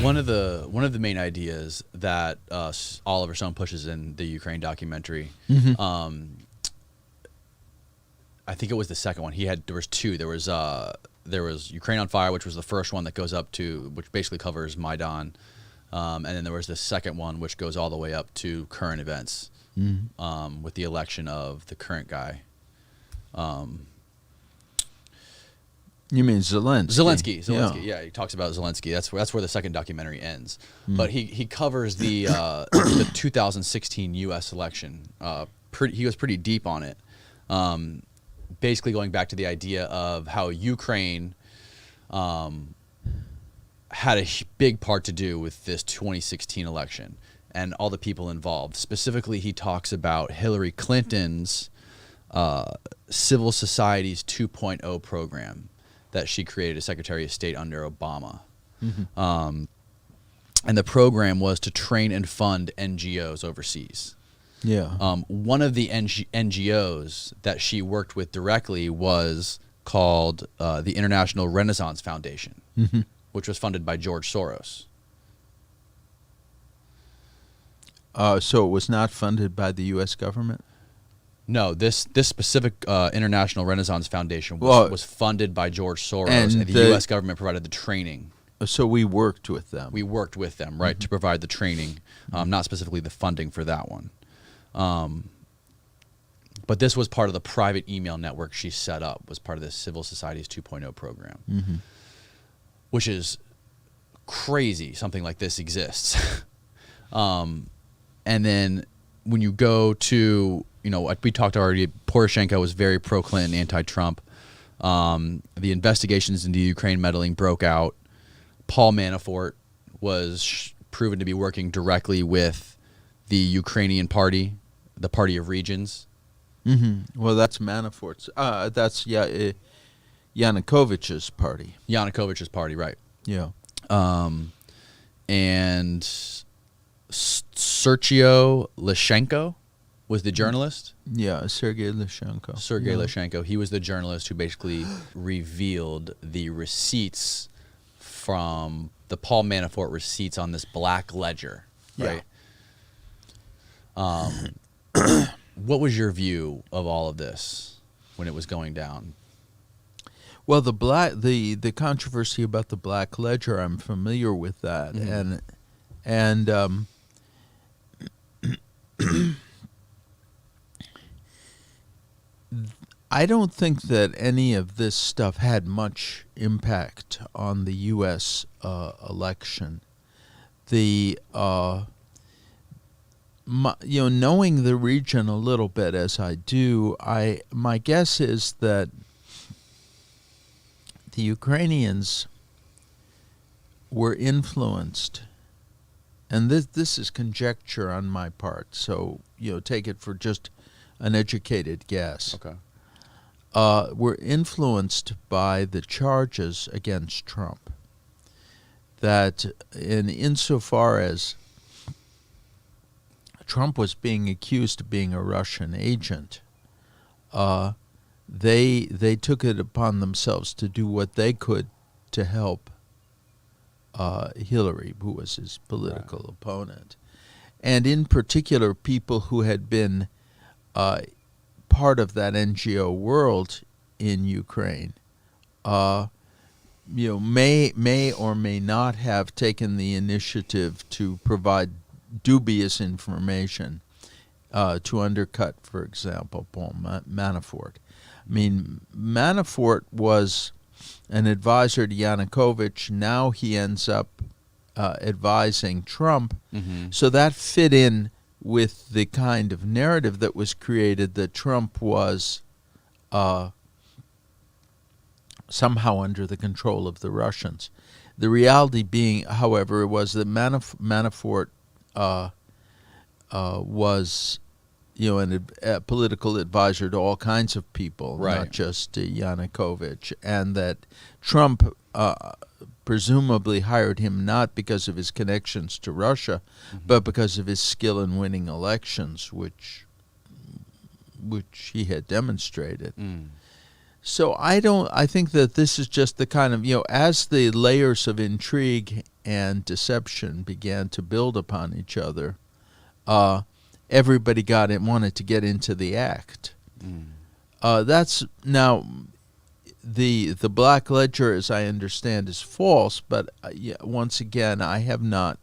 One of the main ideas that Oliver Stone pushes in the Ukraine documentary, I think it was the second one. There was two. There was Ukraine on Fire, which was the first one that goes up to, which basically covers Maidan, and then there was the second one, which goes all the way up to current events, with the election of the current guy. You mean Zelensky? Zelensky. Yeah, he talks about Zelensky. That's where the second documentary ends. But he covers the 2016 U.S. election. He was pretty deep on it. Basically going back to the idea of how Ukraine had a big part to do with this 2016 election and all the people involved. Specifically, he talks about Hillary Clinton's Civil Society's 2.0 program that she created as Secretary of State under Obama. And the program was to train and fund NGOs overseas. Yeah. One of the NGOs that she worked with directly was called the International Renaissance Foundation, which was funded by George Soros. So it was not funded by the U.S. government? No, this specific International Renaissance Foundation was funded by George Soros, and the U.S. government provided the training. So we worked with them. We worked with them, right, to provide the training, not specifically the funding for that one. But this was part of the private email network she set up, was part of the Civil Society's 2.0 program, which is crazy something like this exists. And then when you go to, we talked already, Poroshenko was very pro-Clinton, anti-Trump. The investigations into Ukraine meddling broke out. Paul Manafort was proven to be working directly with the Ukrainian party, the Party of Regions. Well, that's Manafort's. That's Yanukovych's party. Yanukovych's party, right. Yeah. And Sergio Lyshenko was the journalist. Yeah, Sergei Lyshenko. Sergei Lyshenko. He was the journalist who basically revealed the receipts from the Paul Manafort receipts on this black ledger, right? What was your view of all of this when it was going down? Well, the controversy about the black ledger, I'm familiar with that, and I don't think that any of this stuff had much impact on the U.S. Election. Knowing the region a little bit as I do, my guess is that the Ukrainians were influenced, and this is conjecture on my part, so take it for just an educated guess. Okay. Were influenced by the charges against Trump. That insofar as Trump was being accused of being a Russian agent, they took it upon themselves to do what they could to help Hillary, who was his political opponent. And in particular, people who had been part of that NGO world in Ukraine, may or may not have taken the initiative to provide dubious information to undercut, for example, Paul Manafort. I mean, Manafort was an advisor to Yanukovych. Now he ends up advising Trump. So that fit in with the kind of narrative that was created that Trump was somehow under the control of the Russians. The reality being, however, was that Manafort was, a political advisor to all kinds of people, not just Yanukovych, and that Trump presumably hired him not because of his connections to Russia, but because of his skill in winning elections, which he had demonstrated. So I think that this is just the kind of, as the layers of intrigue and deception began to build upon each other, everybody wanted to get into the act. That's now the Black Ledger, as I understand, is false. But once again, I've not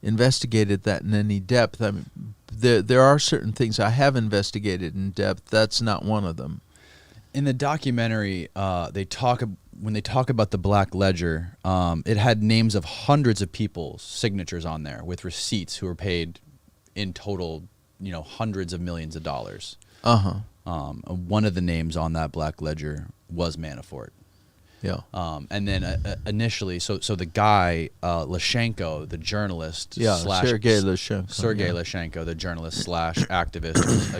investigated that in any depth. I mean, there are certain things I have investigated in depth. That's not one of them. In the documentary, when they talk about the Black Ledger, it had names of hundreds of people's signatures on there with receipts who were paid in total, hundreds of millions of dollars. One of the names on that Black Ledger was Manafort. Yeah. And then initially, so the guy Lashenko, the journalist, Sergei Lashenko, the journalist / activist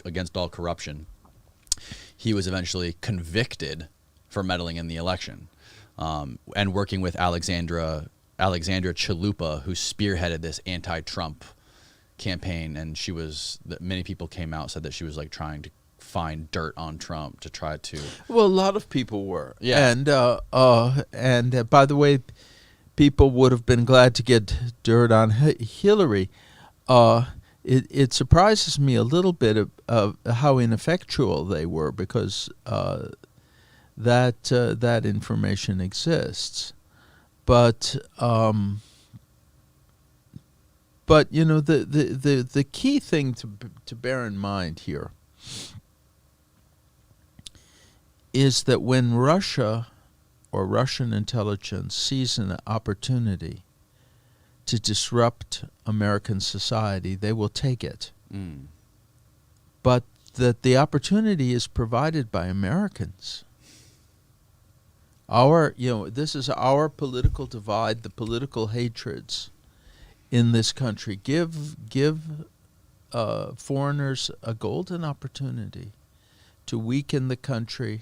against all corruption, he was eventually convicted for meddling in the election, and working with Alexandra Chalupa, who spearheaded this anti-Trump campaign, and many people came out, said that she was like trying to find dirt on Trump to try to. Well, a lot of people were. Yeah. And by the way, people would have been glad to get dirt on Hillary. It surprises me a little bit of how ineffectual they were, because that information exists. But the key thing to bear in mind here is that when Russia or Russian intelligence sees an opportunity to disrupt American society, they will take it. But that the opportunity is provided by Americans. This is our political divide, the political hatreds in this country. Give foreigners a golden opportunity to weaken the country.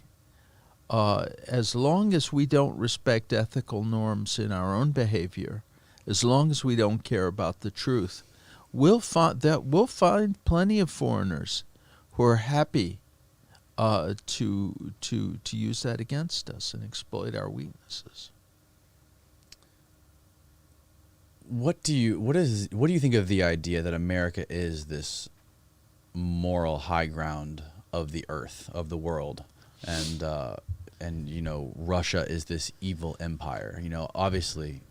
As long as we don't respect ethical norms in our own behavior, as long as we don't care about the truth, we'll find plenty of foreigners who are happy to use that against us and exploit our weaknesses. What do you think of the idea that America is this moral high ground of the earth, of the world, and Russia is this evil empire? Obviously,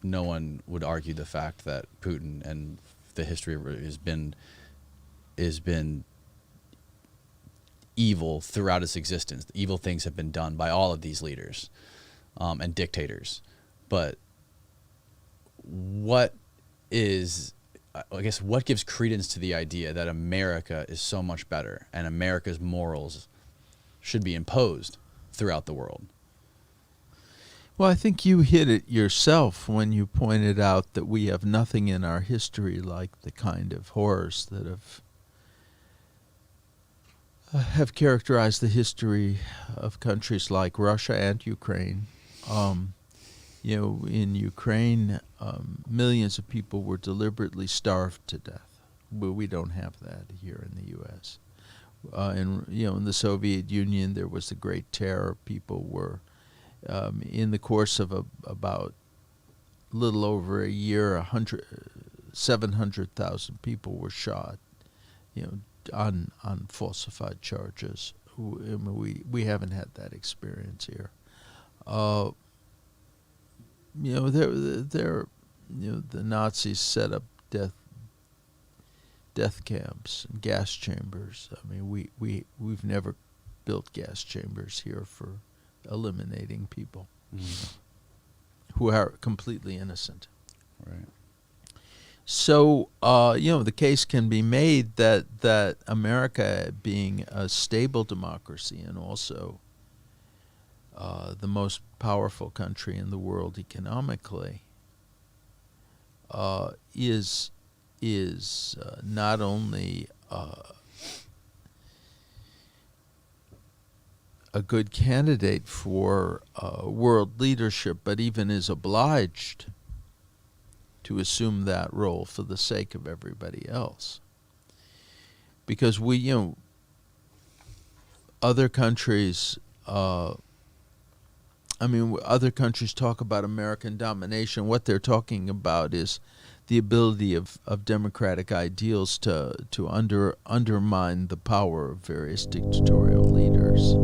no one would argue the fact that Putin and the history has been evil throughout its existence. Evil things have been done by all of these leaders and dictators. But what gives credence to the idea that America is so much better and America's morals should be imposed throughout the world? Well, I think you hit it yourself when you pointed out that we have nothing in our history like the kind of horrors that have characterized the history of countries like Russia and Ukraine. In Ukraine, millions of people were deliberately starved to death. But we don't have that here in the U.S. In the Soviet Union, there was the Great Terror. People were, in the course of about a little over a year, 700,000 people were shot, on falsified charges. We haven't had that experience here. The Nazis set up death camps and gas chambers. I mean, we've never built gas chambers here for eliminating people who are completely innocent. Right. So, the case can be made that America, being a stable democracy and also the most powerful country in the world economically, is not only a good candidate for world leadership, but even is obliged to assume that role for the sake of everybody else. Because other countries, other countries talk about American domination. What they're talking about is the ability of democratic ideals to undermine the power of various dictatorial leaders.